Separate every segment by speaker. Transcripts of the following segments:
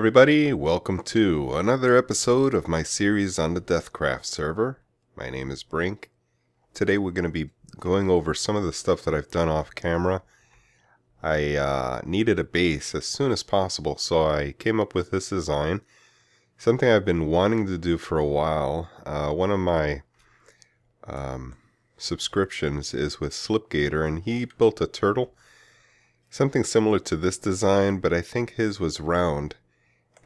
Speaker 1: everybody, welcome to another episode of my series on the DeathCraft server. My name is Brink. Today we're going to be going over some of the stuff that I've done off camera. I needed a base as soon as possible, so I came up with this design. Something I've been wanting to do for a while. One of my subscriptions is with Slipgator, and he built a turtle. Something similar to this design, but I think his was round,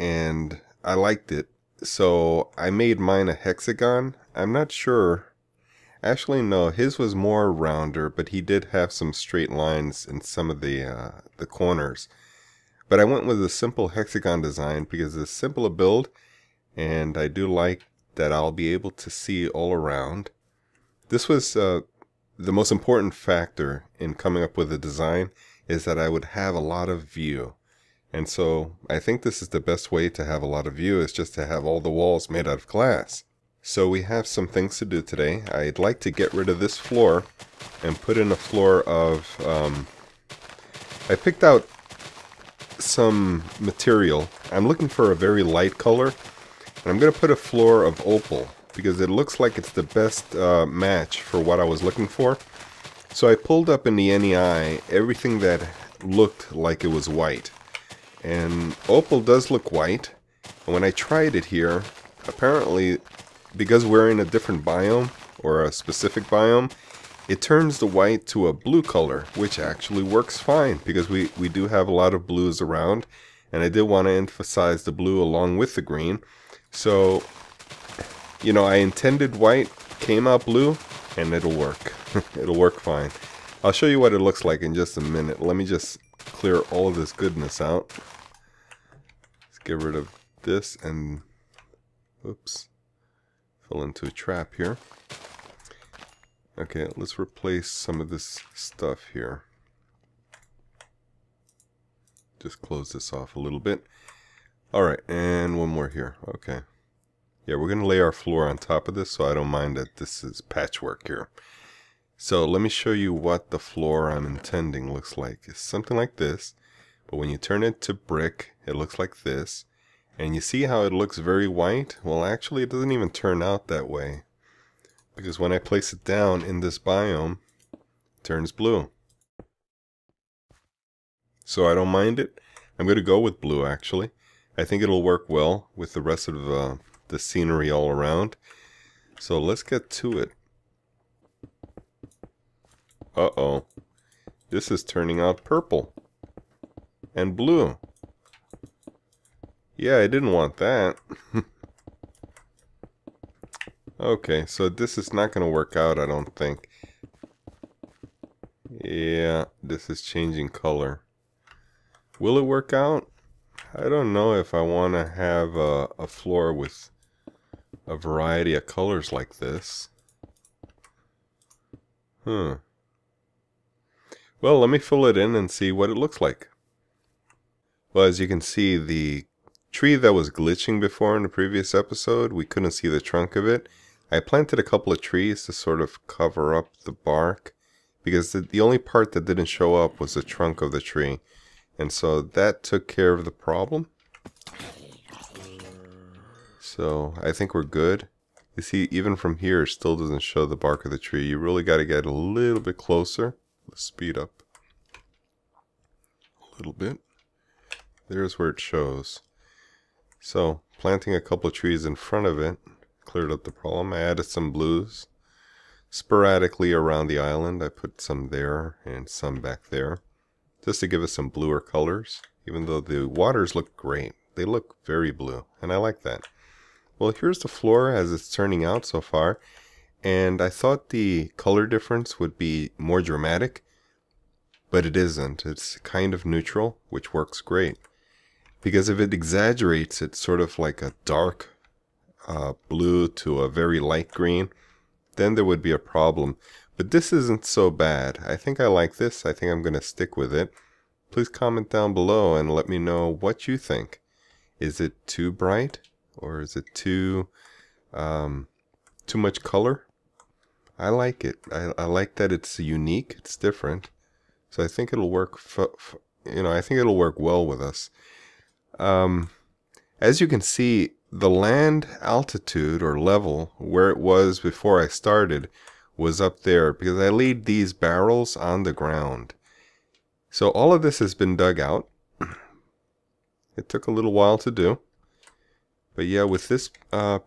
Speaker 1: and I liked it. So I made mine a hexagon. I'm not sure. Actually, no, his was more rounder, but he did have some straight lines in some of the corners. But I went with a simple hexagon design because it's simple to build, and I do like that I'll be able to see all around. This was the most important factor in coming up with a design, is that I would have a lot of view. And so I think this is the best way to have a lot of view, is just to have all the walls made out of glass. So we have some things to do today. I'd like to get rid of this floor and put in a floor of, I picked out some material. I'm looking for a very light color, and I'm going to put a floor of opal because it looks like it's the best match for what I was looking for. So I pulled up in the NEI everything that looked like it was white. And opal does look white. And when I tried it here, apparently, because we're in a different biome, or a specific biome, it turns the white to a blue color, which actually works fine, because we do have a lot of blues around. And I did want to emphasize the blue along with the green. So, you know, I intended white, came out blue, and it'll work. It'll work fine. I'll show you what it looks like in just a minute. Let me just clear all of this goodness out. Let's get rid of this and... oops. Fell into a trap here. Okay, let's replace some of this stuff here. Just close this off a little bit. Alright, and one more here. Okay. Yeah, we're going to lay our floor on top of this, so I don't mind that this is patchwork here. So let me show you what the floor I'm intending looks like. It's something like this, but when you turn it to brick, it looks like this. And you see how it looks very white? Well, actually, it doesn't even turn out that way, because when I place it down in this biome, it turns blue. So I don't mind it. I'm going to go with blue, actually. I think it'll work well with the rest of the scenery all around. So let's get to it. Uh-oh. This is turning out purple. And blue. Yeah, I didn't want that. Okay, so this is not going to work out, I don't think. Yeah, this is changing color. Will it work out? I don't know if I want to have a floor with a variety of colors like this. Well, let me fill it in and see what it looks like. Well, as you can see, the tree that was glitching before in the previous episode, we couldn't see the trunk of it. I planted a couple of trees to sort of cover up the bark, because the only part that didn't show up was the trunk of the tree. And so that took care of the problem. So I think we're good. You see, even from here, it still doesn't show the bark of the tree. You really got to get a little bit closer. Let's speed up a little bit. There's where it shows. So, planting a couple of trees in front of it cleared up the problem. I added some blues sporadically around the island. I put some there and some back there, just to give us some bluer colors, even though the waters look great. They look very blue, and I like that. Well, here's the floor as it's turning out so far, and I thought the color difference would be more dramatic, but it isn't. It's kind of neutral, which works great. Because if it exaggerates, it's sort of like a dark blue to a very light green, then there would be a problem. But this isn't so bad. I think I like this. I think I'm going to stick with it. Please comment down below and let me know what you think. Is it too bright? Or is it too much color? I like it. I like that it's unique. It's different. So I think it'll work. I think it'll work well with us. As you can see, the land altitude or level where it was before I started was up there because I laid these barrels on the ground. So all of this has been dug out. It took a little while to do. But yeah, with this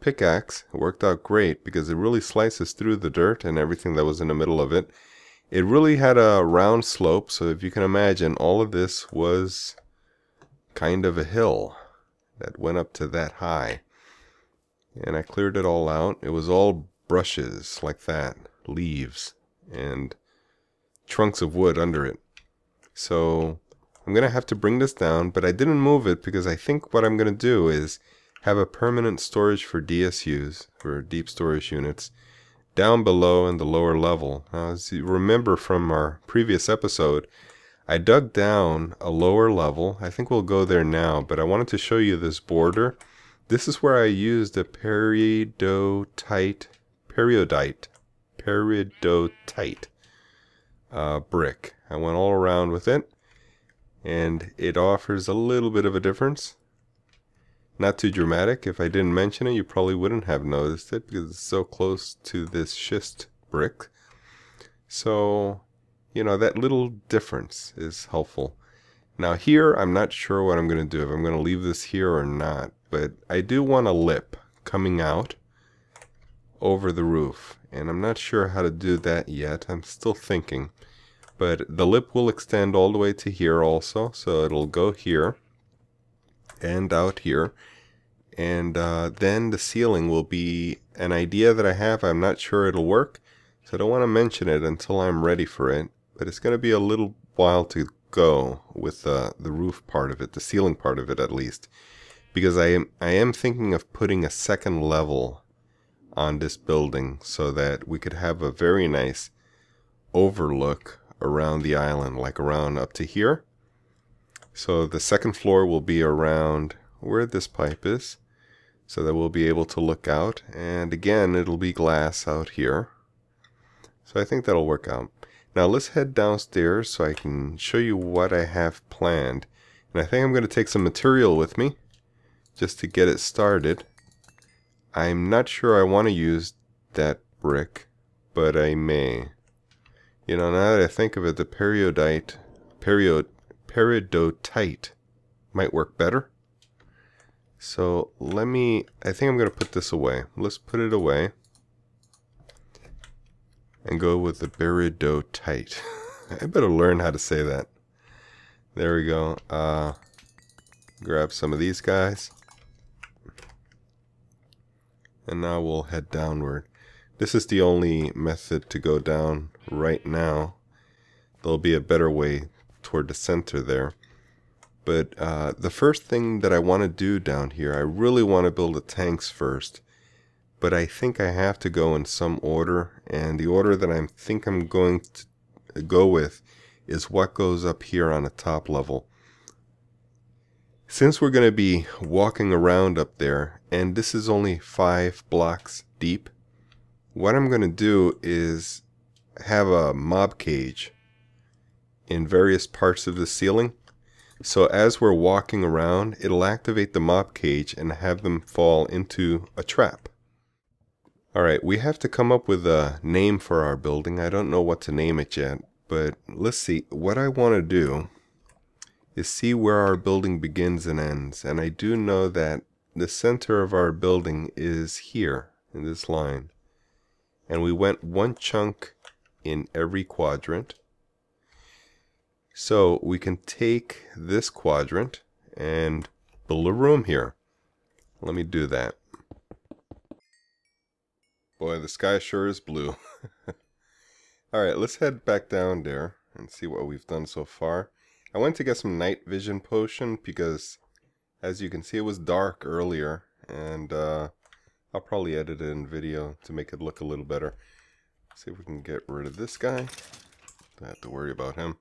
Speaker 1: pickaxe, it worked out great because it really slices through the dirt and everything that was in the middle of it. It really had a round slope, so if you can imagine, all of this was kind of a hill that went up to that high. And I cleared it all out. It was all brushes like that, leaves, and trunks of wood under it. So I'm going to have to bring this down, but I didn't move it because I think what I'm going to do is have a permanent storage for DSUs, for deep storage units, down below in the lower level. Now, as you remember from our previous episode, I dug down a lower level. I think we'll go there now, but I wanted to show you this border. This is where I used a peridotite brick. I went all around with it, and it offers a little bit of a difference. Not too dramatic. If I didn't mention it, you probably wouldn't have noticed it because it's so close to this schist brick. So, you know, that little difference is helpful. Now here, I'm not sure what I'm going to do, if I'm going to leave this here or not, but I do want a lip coming out over the roof, and I'm not sure how to do that yet. I'm still thinking, but the lip will extend all the way to here also, so it'll go here and out here, and then the ceiling will be an idea that I have. I'm not sure it'll work, so I don't want to mention it until I'm ready for it, but it's going to be a little while to go with the roof part of it, the ceiling part of it at least, because I am thinking of putting a second level on this building so that we could have a very nice overlook around the island, like around up to here. So the second floor will be around where this pipe is, so that we'll be able to look out, and again it'll be glass out here. So I think that'll work out. Now let's head downstairs so I can show you what I have planned. And I think I'm going to take some material with me just to get it started. I'm not sure I want to use that brick, but I may. You know, now that I think of it, the peridotite might work better. So I think I'm going to put this away. Let's put it away and go with the peridotite. I better learn how to say that. There we go. Grab some of these guys. And now we'll head downward. This is the only method to go down right now. There'll be a better way toward the center there. But the first thing that I want to do down here, I really want to build the tanks first. But I think I have to go in some order, and the order that I think I'm going to go with is what goes up here on the top level. Since we're going to be walking around up there, and this is only 5 blocks deep, what I'm going to do is have a mob cage in various parts of the ceiling. So as we're walking around, it'll activate the mob cage and have them fall into a trap. Alright, we have to come up with a name for our building. I don't know what to name it yet, but let's see. What I want to do is see where our building begins and ends. And I do know that the center of our building is here in this line. And we went one chunk in every quadrant. So we can take this quadrant and build a room here. Let me do that. Boy, the sky sure is blue. Alright, let's head back down there and see what we've done so far. I went to get some night vision potion because, as you can see, it was dark earlier, and I'll probably edit it in video to make it look a little better. See if we can get rid of this guy. Don't have to worry about him.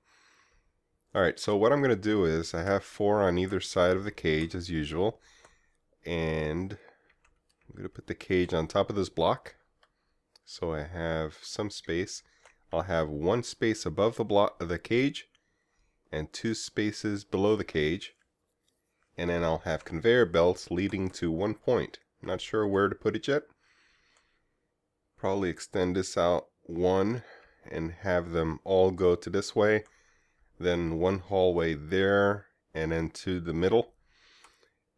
Speaker 1: Alright, so what I'm going to do is I have 4 on either side of the cage as usual, and I'm going to put the cage on top of this block so I have some space. I'll have 1 space above the cage and 2 spaces below the cage, and then I'll have conveyor belts leading to one point. Not sure where to put it yet. Probably extend this out one and have them all go to this way, then one hallway there, and then to the middle,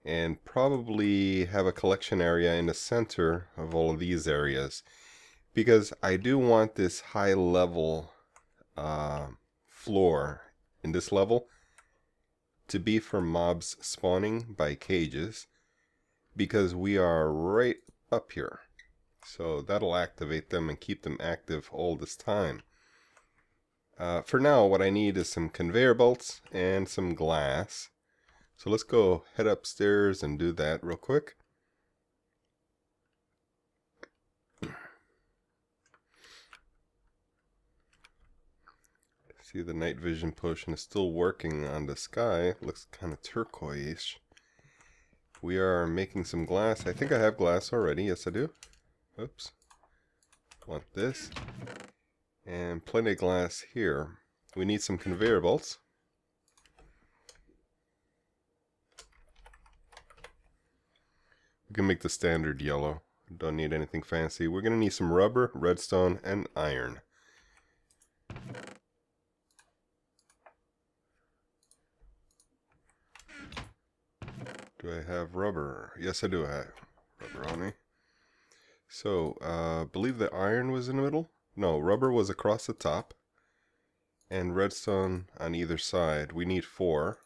Speaker 1: and probably have a collection area in the center of all of these areas, because I do want this high level floor in this level to be for mobs spawning by cages, because we are right up here. So that'll activate them and keep them active all this time. For now, what I need is some conveyor belts and some glass. So let's go head upstairs and do that real quick. See, the night vision potion is still working on the sky. It looks kind of turquoise. We are making some glass. I think I have glass already. Yes, I do. Oops. Want this. And plenty of glass here. We need some conveyor belts. We can make the standard yellow. Don't need anything fancy. We're going to need some rubber, redstone, and iron. Do I have rubber? Yes, I do have rubber on me. So, I believe the iron was in the middle. No, rubber was across the top. And redstone on either side. We need 4.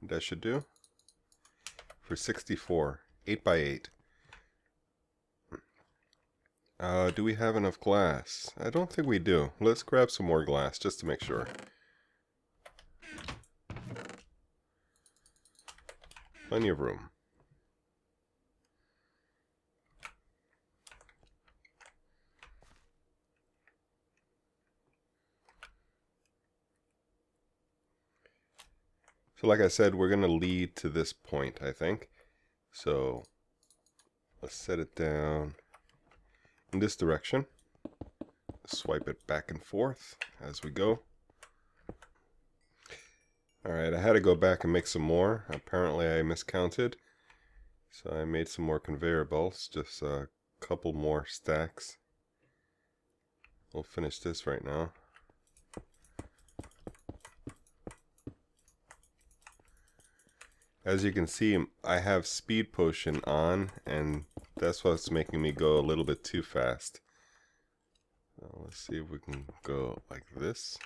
Speaker 1: That should do. For 64. 8 by 8. Do we have enough glass? I don't think we do. Let's grab some more glass just to make sure. Plenty of room. So like I said, we're going to lead to this point, I think. So let's set it down in this direction. Swipe it back and forth as we go. Alright, I had to go back and make some more. Apparently I miscounted. So I made some more conveyor belts, just a couple more stacks. We'll finish this right now. As you can see, I have speed potion on, and that's what's making me go a little bit too fast. So let's see if we can go like this.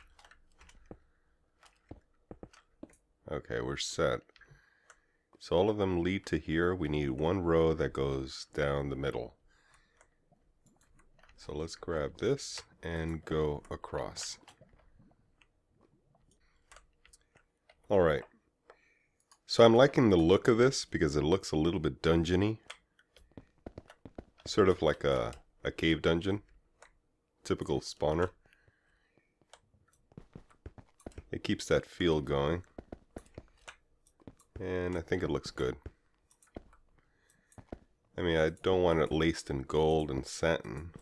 Speaker 1: Okay, we're set. So all of them lead to here. We need one row that goes down the middle. So let's grab this and go across. Alright. So I'm liking the look of this because it looks a little bit dungeony. Sort of like a cave dungeon. Typical spawner. It keeps that feel going. And I think it looks good. I mean, I don't want it laced in gold and satin.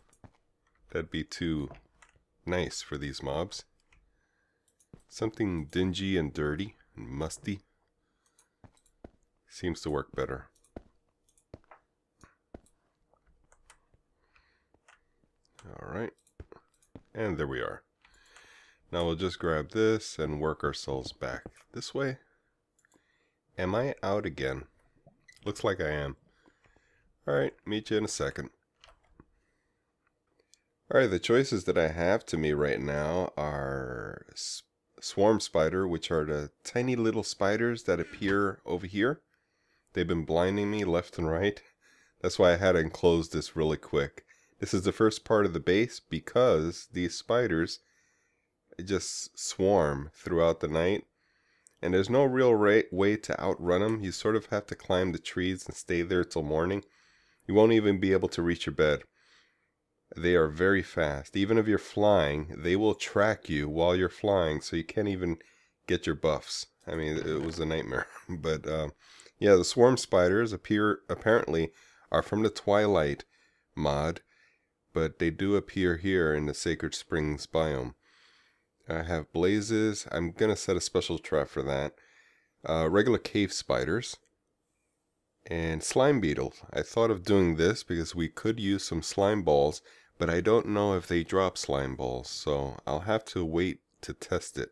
Speaker 1: That'd be too nice for these mobs. Something dingy and dirty and musty seems to work better. Alright. And there we are. Now we'll just grab this and work ourselves back this way. Am I out again? Looks like I am. Alright, meet you in a second. Alright, the choices that I have to me right now are swarm spider, which are the tiny little spiders that appear over here. They've been blinding me left and right. That's why I had to enclose this really quick. This is the first part of the base because these spiders just swarm throughout the night. And there's no real way to outrun them. You sort of have to climb the trees and stay there till morning. You won't even be able to reach your bed. They are very fast. Even if you're flying, they will track you while you're flying, so you can't even get your buffs. I mean, it was a nightmare. But yeah, the swarm spiders apparently are from the Twilight mod, but they do appear here in the Sacred Springs biome. I have blazes. I'm going to set a special trap for that. Regular cave spiders. And slime beetles. I thought of doing this because we could use some slime balls, but I don't know if they drop slime balls, so I'll have to wait to test it.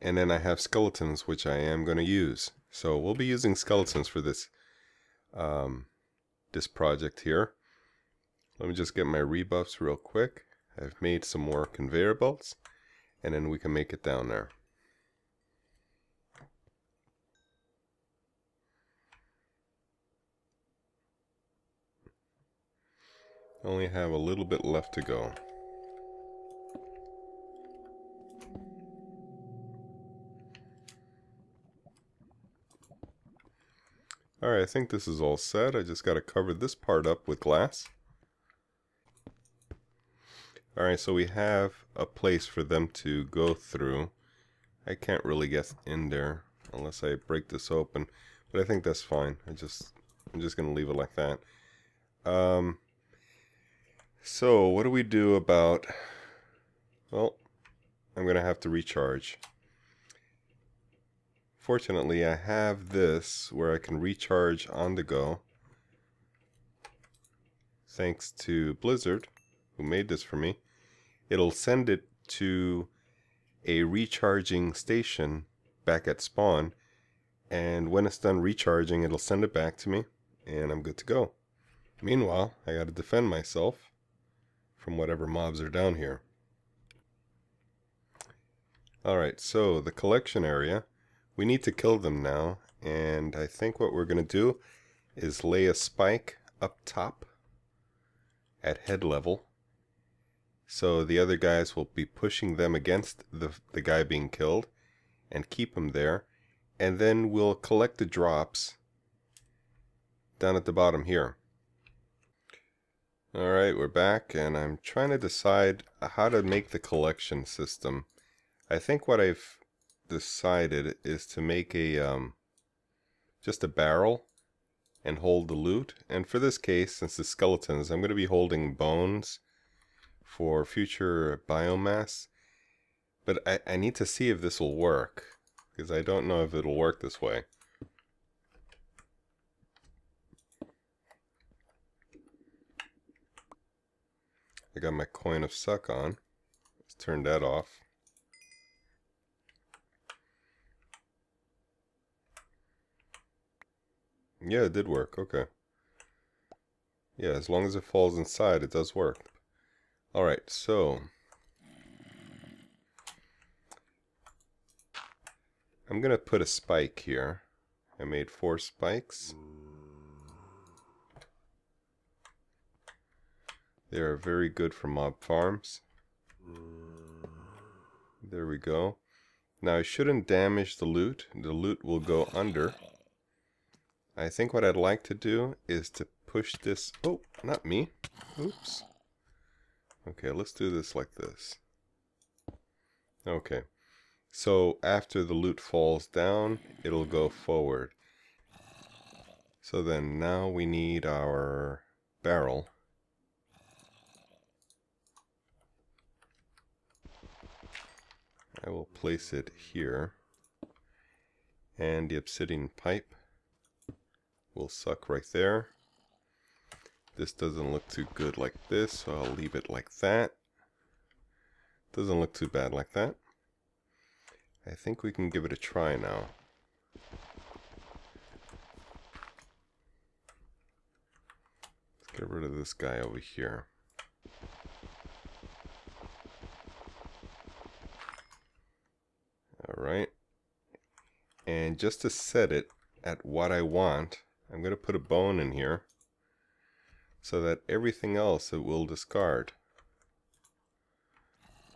Speaker 1: And then I have skeletons, which I am going to use. So we'll be using skeletons for this this project here. Let me just get my rebuffs real quick. I've made some more conveyor belts, and then we can make it down there. Only have a little bit left to go. Alright, I think this is all set. I just got to cover this part up with glass. Alright, so we have a place for them to go through. I can't really get in there unless I break this open, but I think that's fine. I'm just going to leave it like that. So what do we do about... Well, I'm going to have to recharge. Fortunately, I have this where I can recharge on the go. Thanks to Blizzard, who made this for me. It'll send it to a recharging station back at spawn. And when it's done recharging, it'll send it back to me. And I'm good to go. Meanwhile, I got to defend myself from whatever mobs are down here. Alright, so the collection area. We need to kill them now, and I think what we're going to do is lay a spike up top at head level, so the other guys will be pushing them against the guy being killed and keep him there, and then we'll collect the drops down at the bottom here. Alright, we're back, and I'm trying to decide how to make the collection system. I think what I've decided is to make a just a barrel and hold the loot. And for this case, since it's skeletons, I'm going to be holding bones for future biomass. But I need to see if this will work, because I don't know if it'll work this way. I got my coin of suck on. Let's turn that off. Yeah, it did work. Okay. Yeah, as long as it falls inside, it does work. Alright, so I'm going to put a spike here. I made 4 spikes. They are very good for mob farms. There we go. Now I shouldn't damage the loot. The loot will go under. I think what I'd like to do is to push this... Oh, not me. Oops. Okay, let's do this like this. Okay. So after the loot falls down, it'll go forward. So then now we need our barrel. I will place it here. And the obsidian pipe will suck right there. This doesn't look too good like this, so I'll leave it like that. Doesn't look too bad like that. I think we can give it a try now. Let's get rid of this guy over here. Alright. And just to set it at what I want, I'm going to put a bone in here so that everything else it will discard.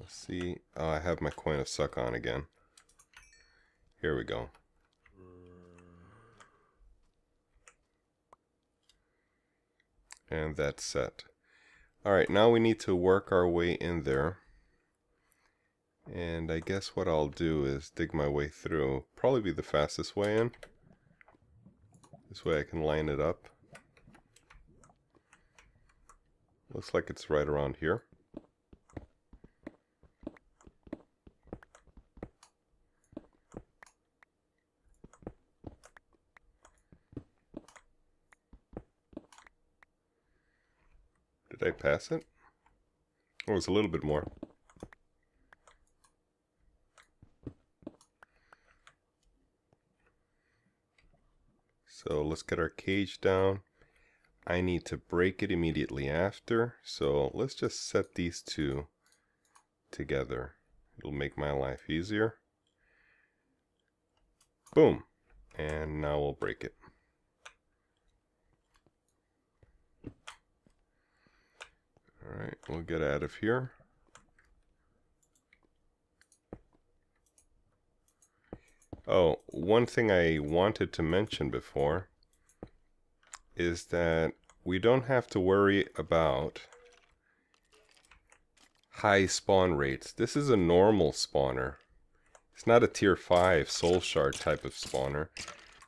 Speaker 1: Let's see. Oh, I have my coin of suck on again. Here we go. And that's set. Alright, now we need to work our way in there. And I guess what I'll do is dig my way through. Probably be the fastest way in. This way I can line it up. Looks like it's right around here. Did I pass it? Oh, it was a little bit more. So let's get our cage down. I need to break it immediately after, so let's just set these two together. It'll make my life easier. Boom. And now we'll break it. Alright, we'll get out of here. Oh, one thing I wanted to mention before is that we don't have to worry about high spawn rates. This is a normal spawner. It's not a tier 5 soul shard type of spawner.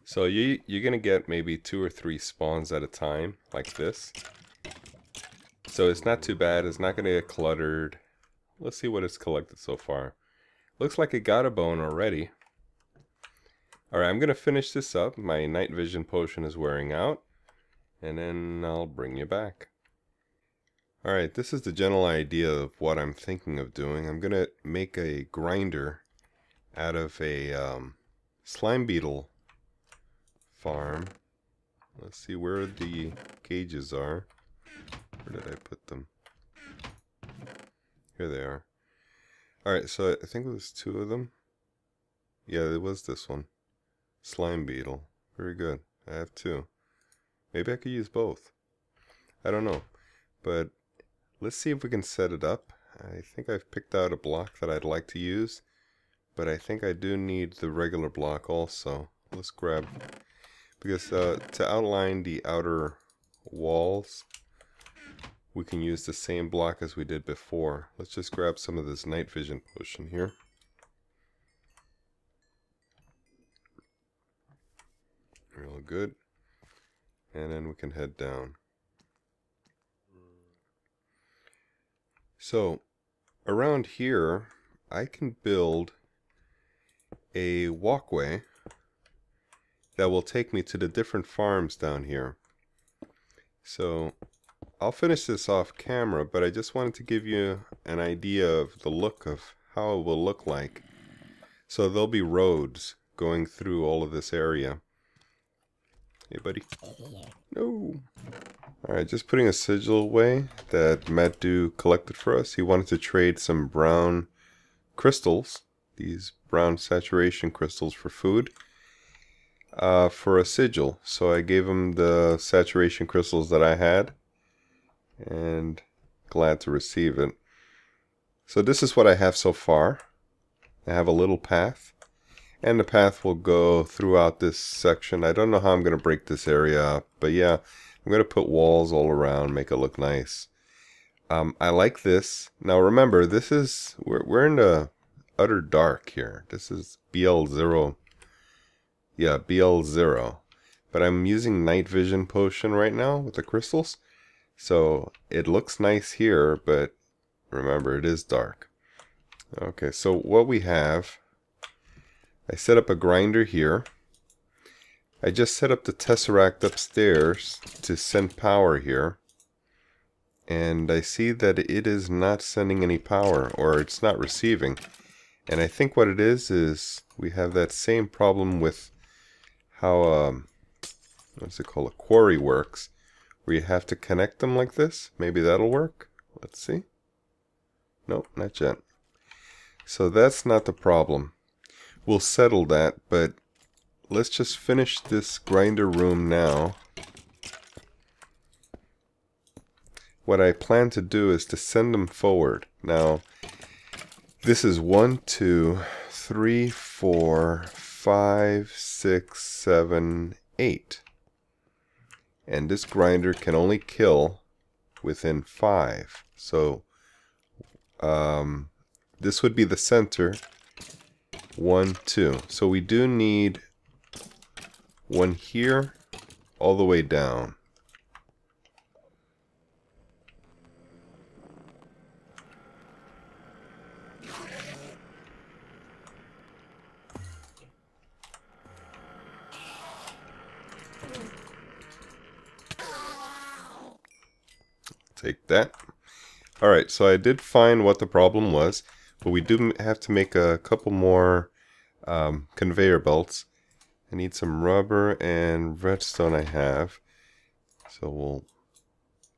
Speaker 1: So you're going to get maybe 2 or 3 spawns at a time, like this. So it's not too bad. It's not going to get cluttered. Let's see what it's collected so far. Looks like it got a bone already. Alright, I'm going to finish this up. My night vision potion is wearing out. And then I'll bring you back. Alright, this is the general idea of what I'm thinking of doing. I'm going to make a grinder out of a slime beetle farm. Let's see where the cages are. Where did I put them? Here they are. Alright, so I think it was 2 of them. Yeah, it was this one. Slime beetle. Very good. I have 2. Maybe I could use both. I don't know. But let's see if we can set it up. I think I've picked out a block that I'd like to use. But I think I do need the regular block also. Let's grab... Because to outline the outer walls, we can use the same block as we did before. Let's just grab some of this night vision potion here. Real good. And then we can head down. So, around here, I can build a walkway that will take me to the different farms down here. So, I'll finish this off camera, but I just wanted to give you an idea of the look of how it will look like. So there'll be roads going through all of this area. Hey buddy. No. Alright, just putting a sigil away that Matt Do collected for us. He wanted to trade some brown crystals, these brown saturation crystals for food, for a sigil. So I gave him the saturation crystals that I had, and glad to receive it. So this is what I have so far. I have a little path, and the path will go throughout this section. I don't know how I'm going to break this area up, but yeah, I'm going to put walls all around, make it look nice. I like this. Now remember, this is, we're in the utter dark here. This is BL0. Yeah, BL0. But I'm using night vision potion right now with the crystals. So it looks nice here, but remember, it is dark. Okay, so what we have, I set up a grinder here. I just set up the tesseract upstairs to send power here. And I see that it is not sending any power, or it's not receiving. And I think what it is we have that same problem with how, what's it called, a quarry works, where you have to connect them like this. Maybe that'll work. Let's see. Nope, not yet. So that's not the problem. We'll settle that, but let's just finish this grinder room now. What I plan to do is to send them forward. Now, this is 1, 2, 3, 4, 5, 6, 7, 8. And this grinder can only kill within 5. So, this would be the center. 1, 2. So we do need one here all the way down. Take that. Alright, so I did find what the problem was, but we do have to make a couple more conveyor belts. I need some rubber and redstone I have. So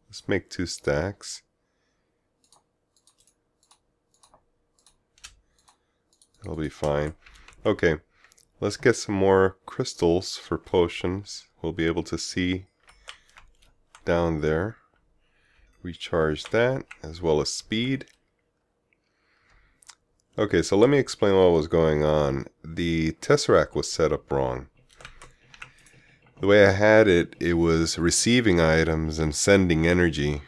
Speaker 1: let's make 2 stacks. That'll be fine. Okay, let's get some more crystals for potions. We'll be able to see down there. Recharge that, as well as speed. Okay, so let me explain what was going on. The Tesseract was set up wrong. The way I had it, it was receiving items and sending energy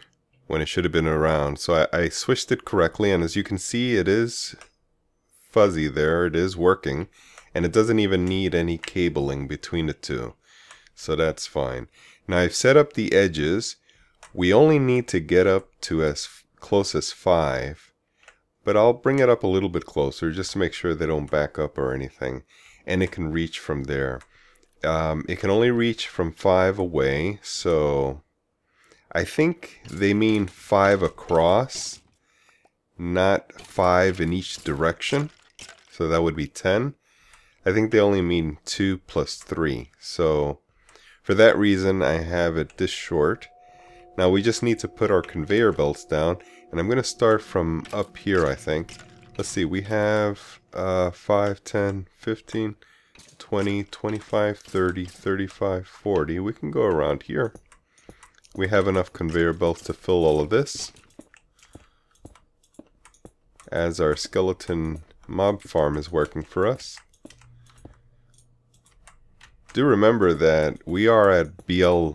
Speaker 1: when it should have been around. So I switched it correctly, and as you can see, it is fuzzy there. It is working, and it doesn't even need any cabling between the two. So that's fine. Now I've set up the edges. We only need to get up to as close as 5. But I'll bring it up a little bit closer just to make sure they don't back up or anything. And it can reach from there. It can only reach from 5 away, so I think they mean 5 across, not 5 in each direction. So that would be 10. I think they only mean 2 plus 3. So for that reason, I have it this short. Now we just need to put our conveyor belts down, and I'm going to start from up here, I think. Let's see, we have 5, 10, 15, 20, 25, 30, 35, 40. We can go around here. We have enough conveyor belts to fill all of this. As our skeleton mob farm is working for us. Do remember that we are at BL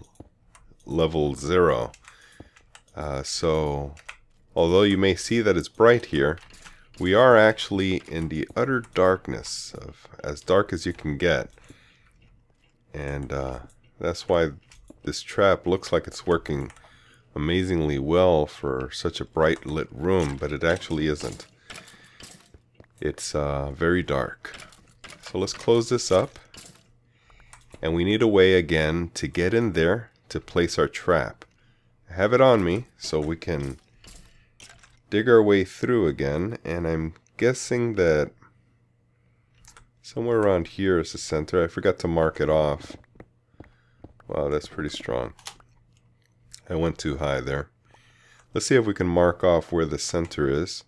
Speaker 1: level 0. So although you may see that it's bright here, we are actually in the utter darkness, of as dark as you can get. And that's why this trap looks like it's working amazingly well for such a bright lit room, but it actually isn't. It's very dark. So let's close this up. And we need a way again to get in there to place our trap. I have it on me so we can dig our way through again, and I'm guessing that somewhere around here is the center. I forgot to mark it off. Wow, that's pretty strong. I went too high there. Let's see if we can mark off where the center is.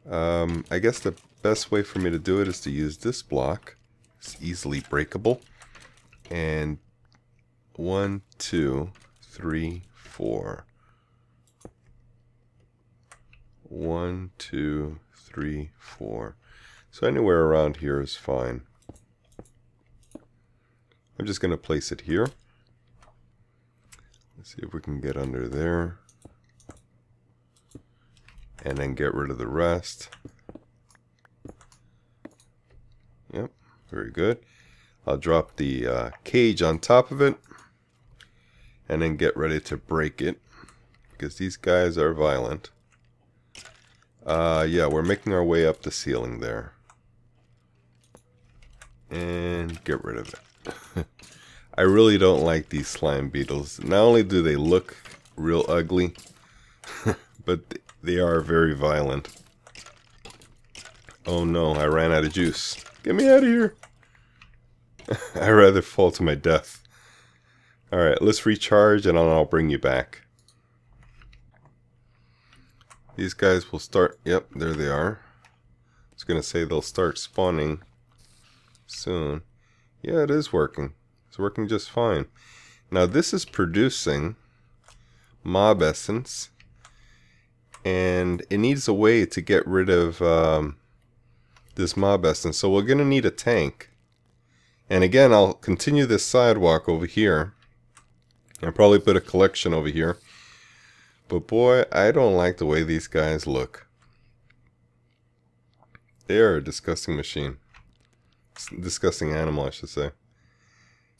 Speaker 1: I guess the best way for me to do it is to use this block. It's easily breakable. And 1, 2, 3, 4. 1, 2, 3, 4. So anywhere around here is fine. I'm just going to place it here. Let's see if we can get under there. And then get rid of the rest. Yep, very good. I'll drop the cage on top of it. And then get ready to break it. Because these guys are violent. Yeah, we're making our way up the ceiling there. And get rid of it. I really don't like these slime beetles. Not only do they look real ugly, but they are very violent. Oh no, I ran out of juice. Get me out of here. I'd rather fall to my death. Alright, let's recharge and I'll bring you back. These guys will start... Yep, there they are. I was going to say they'll start spawning soon. Yeah, it is working. It's working just fine. Now this is producing mob essence. And it needs a way to get rid of this mob essence. So we're going to need a tank. And again, I'll continue this sidewalk over here. I'll probably put a collection over here. But boy, I don't like the way these guys look. They are a disgusting machine. Disgusting animal, I should say.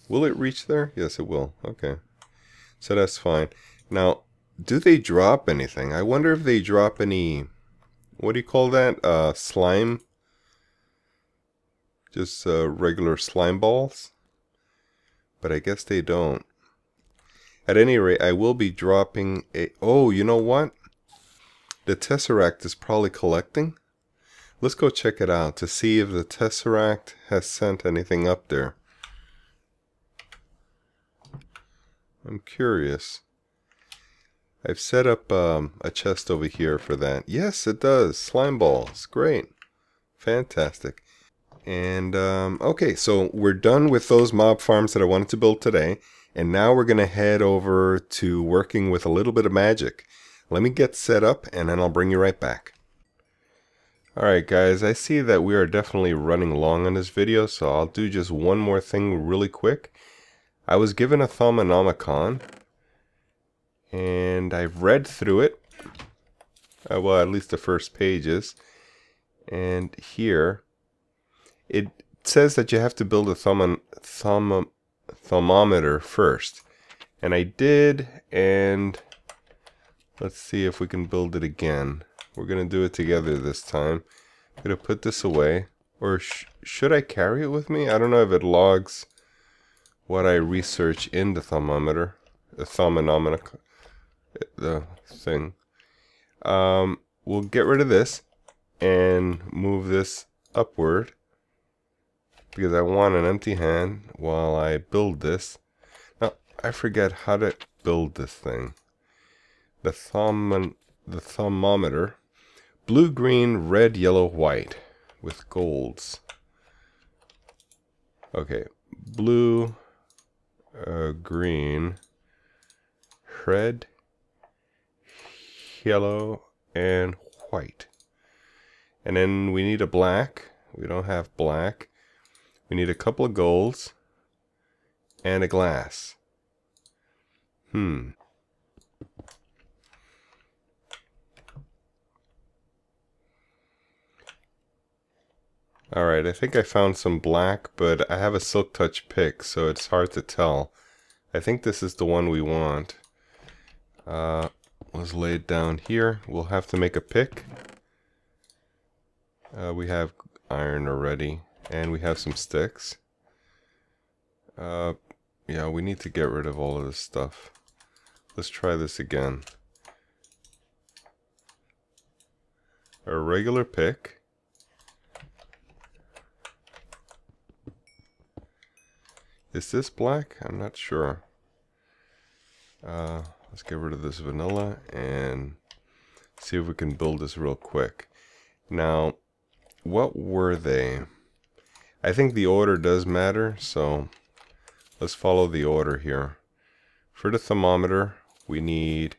Speaker 1: Will it reach there? Yes, it will. Okay. So that's fine. Now, do they drop anything? I wonder if they drop any... What do you call that? Slime? Just regular slime balls? But I guess they don't. At any rate, I will be dropping a... Oh, you know what? The Tesseract is probably collecting. Let's go check it out to see if the Tesseract has sent anything up there. I'm curious. I've set up a chest over here for that. Yes, it does. Slime balls. Great. Fantastic. And, okay, so we're done with those mob farms that I wanted to build today. And now we're going to head over to working with a little bit of magic. Let me get set up and then I'll bring you right back. Alright guys, I see that we are definitely running long on this video, so I'll do just one more thing really quick. I was given a Thaumonomicon, and I've read through it. Well, at least the first pages. And here, it says that you have to build a thermometer first. And I did, and let's see if we can build it again. We're going to do it together this time. I'm going to put this away. Or should I carry it with me? I don't know if it logs what I research in the thermometer. The Thaumonomicon. The thing. We'll get rid of this and move this upward because I want an empty hand while I build this. Now, I forget how to build this thing. The thermometer. Blue, green, red, yellow, white with golds. Okay, blue, green, red, yellow, and white. And then we need a black. We don't have black. We need a couple of golds and a glass. Alright, I think I found some black, but I have a Silk Touch pick, so it's hard to tell. I think this is the one we want. Let's lay it down here. We'll have to make a pick. We have iron already, and we have some sticks. Yeah, we need to get rid of all of this stuff. Let's try this again. A regular pick. Is this black? I'm not sure. Let's get rid of this vanilla and see if we can build this real quick. Now, what were they? I think the order does matter, so let's follow the order here. For the thermometer, we need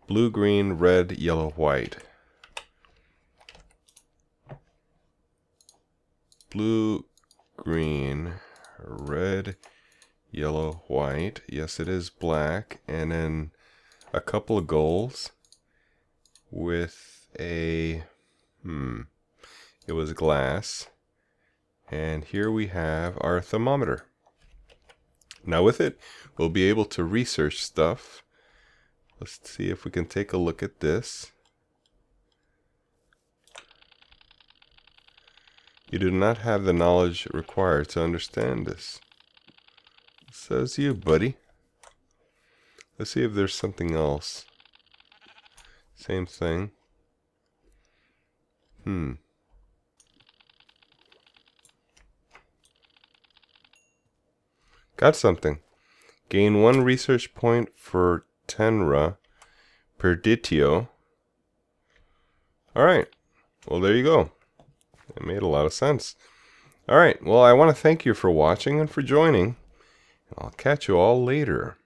Speaker 1: blue, green, red, yellow, white. Blue, green, red, yellow, white. Yes, it is black. And then a couple of golds with a it was glass. And here we have our thermometer. Now with it, we'll be able to research stuff. Let's see if we can take a look at this. You do not have the knowledge required to understand this. Says you, buddy. Let's see if there's something else. Same thing. Got something. Gain 1 research point for Tenra per ditio. Alright. Well, there you go. It made a lot of sense. Alright. Well, I want to thank you for watching and for joining. I'll catch you all later.